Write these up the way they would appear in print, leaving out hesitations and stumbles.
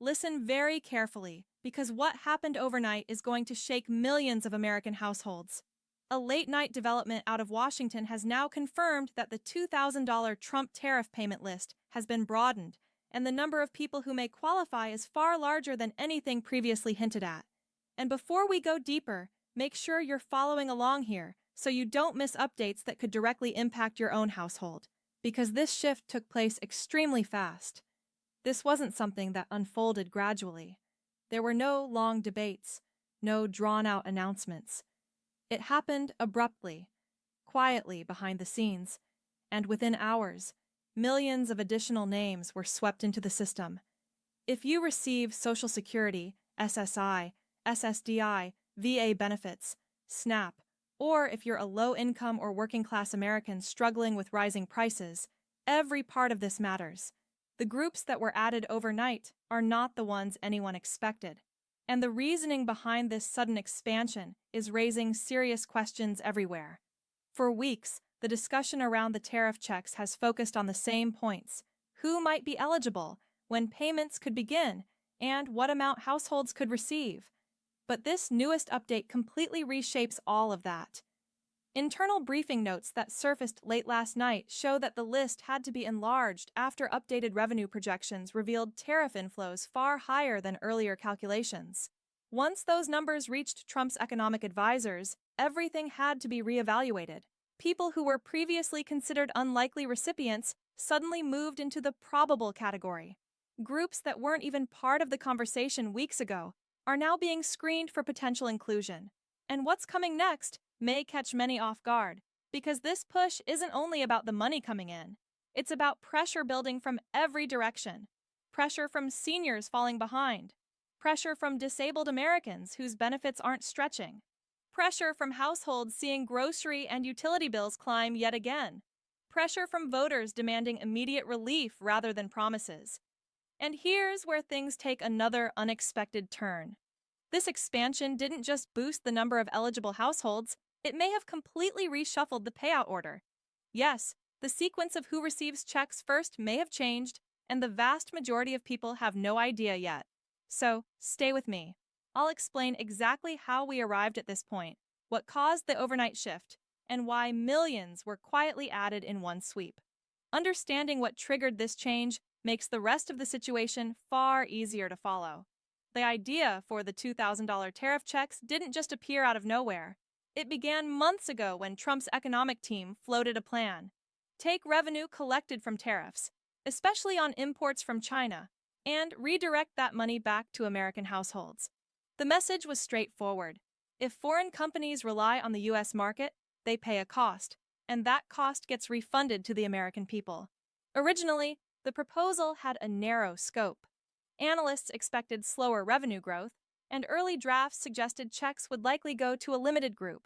Listen very carefully, because what happened overnight is going to shake millions of American households. A late-night development out of Washington has now confirmed that the $2,000 Trump tariff payment list has been broadened, and the number of people who may qualify is far larger than anything previously hinted at. And before we go deeper, make sure you're following along here so you don't miss updates that could directly impact your own household, because this shift took place extremely fast. This wasn't something that unfolded gradually. There were no long debates, no drawn-out announcements. It happened abruptly, quietly behind the scenes, and within hours, millions of additional names were swept into the system. If you receive Social Security, SSI, SSDI, VA benefits, SNAP, or if you're a low-income or working-class American struggling with rising prices, every part of this matters. The groups that were added overnight are not the ones anyone expected, and the reasoning behind this sudden expansion is raising serious questions everywhere. For weeks, the discussion around the tariff checks has focused on the same points: who might be eligible, when payments could begin, and what amount households could receive. But this newest update completely reshapes all of that. Internal briefing notes that surfaced late last night show that the list had to be enlarged after updated revenue projections revealed tariff inflows far higher than earlier calculations. Once those numbers reached Trump's economic advisors, everything had to be reevaluated. People who were previously considered unlikely recipients suddenly moved into the probable category. Groups that weren't even part of the conversation weeks ago are now being screened for potential inclusion. And what's coming next may catch many off guard, because this push isn't only about the money coming in. It's about pressure building from every direction. Pressure from seniors falling behind. Pressure from disabled Americans whose benefits aren't stretching. Pressure from households seeing grocery and utility bills climb yet again. Pressure from voters demanding immediate relief rather than promises. And here's where things take another unexpected turn. This expansion didn't just boost the number of eligible households, it may have completely reshuffled the payout order. Yes, the sequence of who receives checks first may have changed, and the vast majority of people have no idea yet. So, stay with me. I'll explain exactly how we arrived at this point, what caused the overnight shift, and why millions were quietly added in one sweep. Understanding what triggered this change makes the rest of the situation far easier to follow. The idea for the $2,000 tariff checks didn't just appear out of nowhere. It began months ago when Trump's economic team floated a plan. Take revenue collected from tariffs, especially on imports from China, and redirect that money back to American households. The message was straightforward. If foreign companies rely on the U.S. market, they pay a cost, and that cost gets refunded to the American people. Originally, the proposal had a narrow scope. Analysts expected slower revenue growth, and early drafts suggested checks would likely go to a limited group,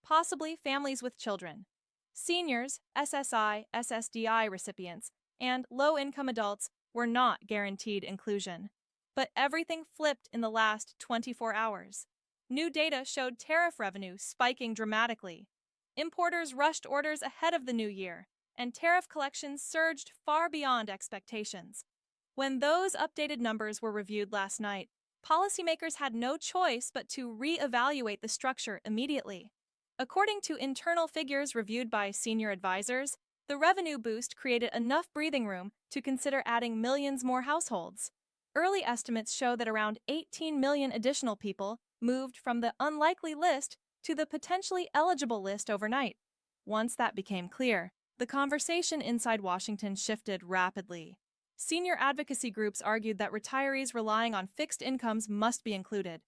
possibly families with children. Seniors, SSI, SSDI recipients, and low-income adults were not guaranteed inclusion. But everything flipped in the last 24 hours. New data showed tariff revenue spiking dramatically. Importers rushed orders ahead of the new year, and tariff collections surged far beyond expectations. When those updated numbers were reviewed last night, policymakers had no choice but to re-evaluate the structure immediately. According to internal figures reviewed by senior advisors, the revenue boost created enough breathing room to consider adding millions more households. Early estimates show that around 18 million additional people moved from the unlikely list to the potentially eligible list overnight. Once that became clear, the conversation inside Washington shifted rapidly. Senior advocacy groups argued that retirees relying on fixed incomes must be included.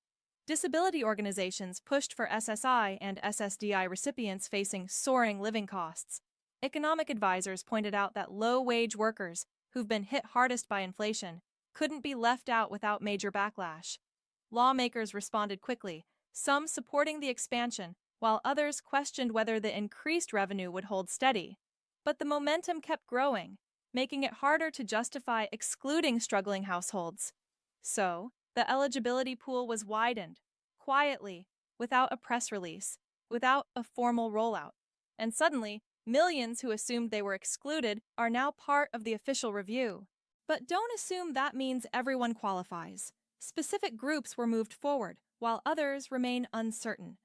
Disability organizations pushed for SSI and SSDI recipients facing soaring living costs. Economic advisors pointed out that low-wage workers, who've been hit hardest by inflation, couldn't be left out without major backlash. Lawmakers responded quickly, some supporting the expansion, while others questioned whether the increased revenue would hold steady. But the momentum kept growing, making it harder to justify excluding struggling households. So, the eligibility pool was widened, quietly, without a press release, without a formal rollout. And suddenly, millions who assumed they were excluded are now part of the official review. But don't assume that means everyone qualifies. Specific groups were moved forward, while others remain uncertain.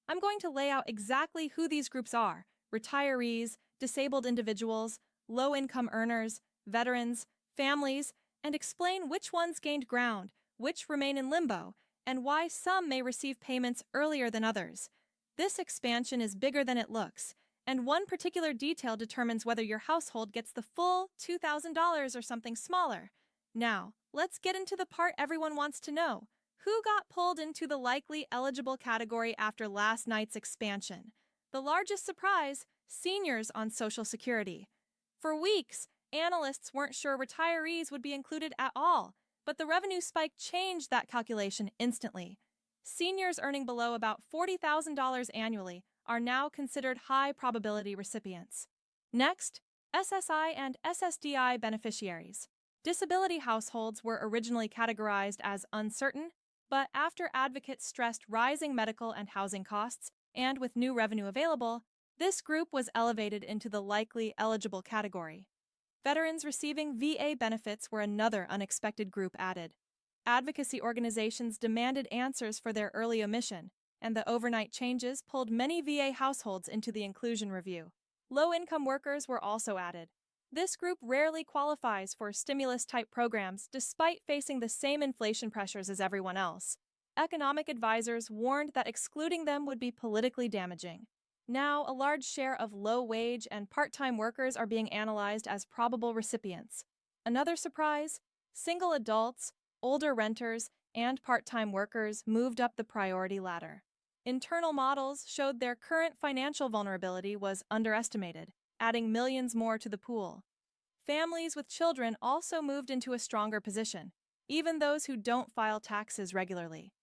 I'm going to lay out exactly who these groups are: retirees, disabled individuals, low-income earners, veterans, families, and explain which ones gained ground, which remain in limbo, and why some may receive payments earlier than others. This expansion is bigger than it looks, and one particular detail determines whether your household gets the full $2,000 or something smaller. Now, let's get into the part everyone wants to know. Who got pulled into the likely eligible category after last night's expansion? The largest surprise: seniors on Social Security. For weeks, analysts weren't sure retirees would be included at all, but the revenue spike changed that calculation instantly. Seniors earning below about $40,000 annually are now considered high-probability recipients. Next, SSI and SSDI beneficiaries. Disability households were originally categorized as uncertain, but after advocates stressed rising medical and housing costs, and with new revenue available, this group was elevated into the likely eligible category. Veterans receiving VA benefits were another unexpected group added. Advocacy organizations demanded answers for their early omission, and the overnight changes pulled many VA households into the inclusion review. Low-income workers were also added. This group rarely qualifies for stimulus-type programs despite facing the same inflation pressures as everyone else. Economic advisors warned that excluding them would be politically damaging. Now, a large share of low-wage and part-time workers are being analyzed as probable recipients. Another surprise: single adults, older renters, and part-time workers moved up the priority ladder. Internal models showed their current financial vulnerability was underestimated, adding millions more to the pool. Families with children also moved into a stronger position, even those who don't file taxes regularly.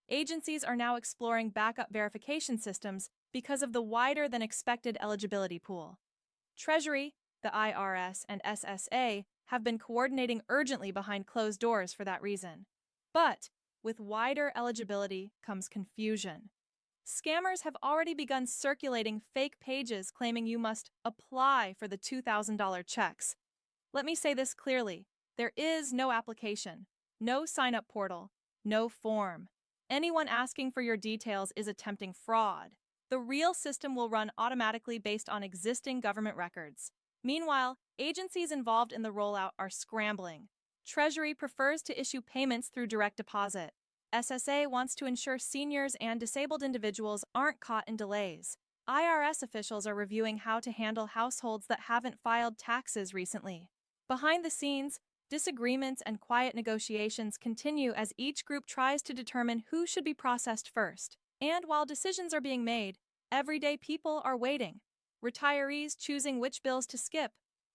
Agencies are now exploring backup verification systems because of the wider-than-expected eligibility pool. Treasury, the IRS, and SSA have been coordinating urgently behind closed doors for that reason. But with wider eligibility comes confusion. Scammers have already begun circulating fake pages claiming you must apply for the $2,000 checks. Let me say this clearly: there is no application, no sign-up portal, no form. Anyone asking for your details is attempting fraud. The real system will run automatically based on existing government records. Meanwhile, agencies involved in the rollout are scrambling. Treasury prefers to issue payments through direct deposit. SSA wants to ensure seniors and disabled individuals aren't caught in delays. IRS officials are reviewing how to handle households that haven't filed taxes recently. Behind the scenes, disagreements and quiet negotiations continue as each group tries to determine who should be processed first. And while decisions are being made, everyday people are waiting. Retirees choosing which bills to skip,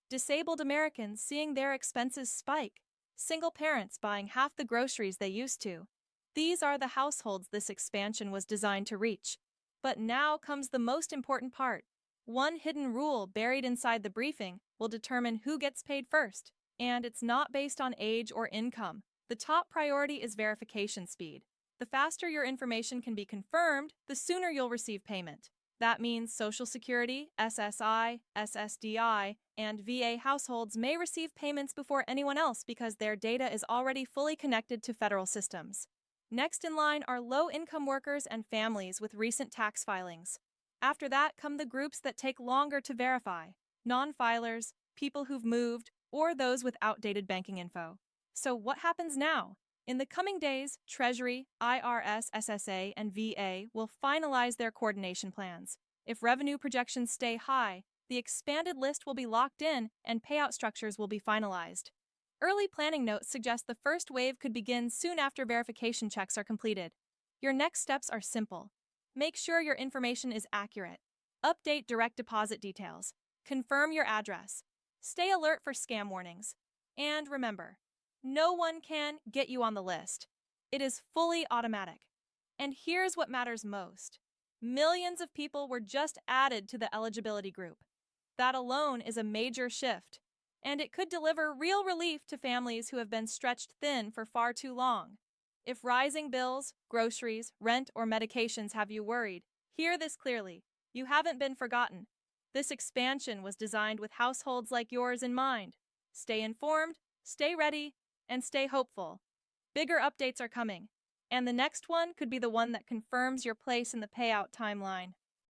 disabled Americans seeing their expenses spike, single parents buying half the groceries they used to. These are the households this expansion was designed to reach. But now comes the most important part. One hidden rule buried inside the briefing will determine who gets paid first, and it's not based on age or income. The top priority is verification speed. The faster your information can be confirmed, the sooner you'll receive payment. That means Social Security, SSI, SSDI, and VA households may receive payments before anyone else because their data is already fully connected to federal systems. Next in line are low-income workers and families with recent tax filings. After that come the groups that take longer to verify: non-filers, people who've moved, or those with outdated banking info. So what happens now? In the coming days, Treasury, IRS, SSA, and VA will finalize their coordination plans. If revenue projections stay high, the expanded list will be locked in and payout structures will be finalized. Early planning notes suggest the first wave could begin soon after verification checks are completed. Your next steps are simple. Make sure your information is accurate. Update direct deposit details. Confirm your address. Stay alert for scam warnings. And remember, no one can get you on the list. It is fully automatic. And here's what matters most. Millions of people were just added to the eligibility group. That alone is a major shift, and it could deliver real relief to families who have been stretched thin for far too long. If rising bills, groceries, rent, or medications have you worried, hear this clearly. You haven't been forgotten. This expansion was designed with households like yours in mind. Stay informed, Stay ready and stay hopeful. Bigger updates are coming, and the next one could be the one that confirms your place in the payout timeline.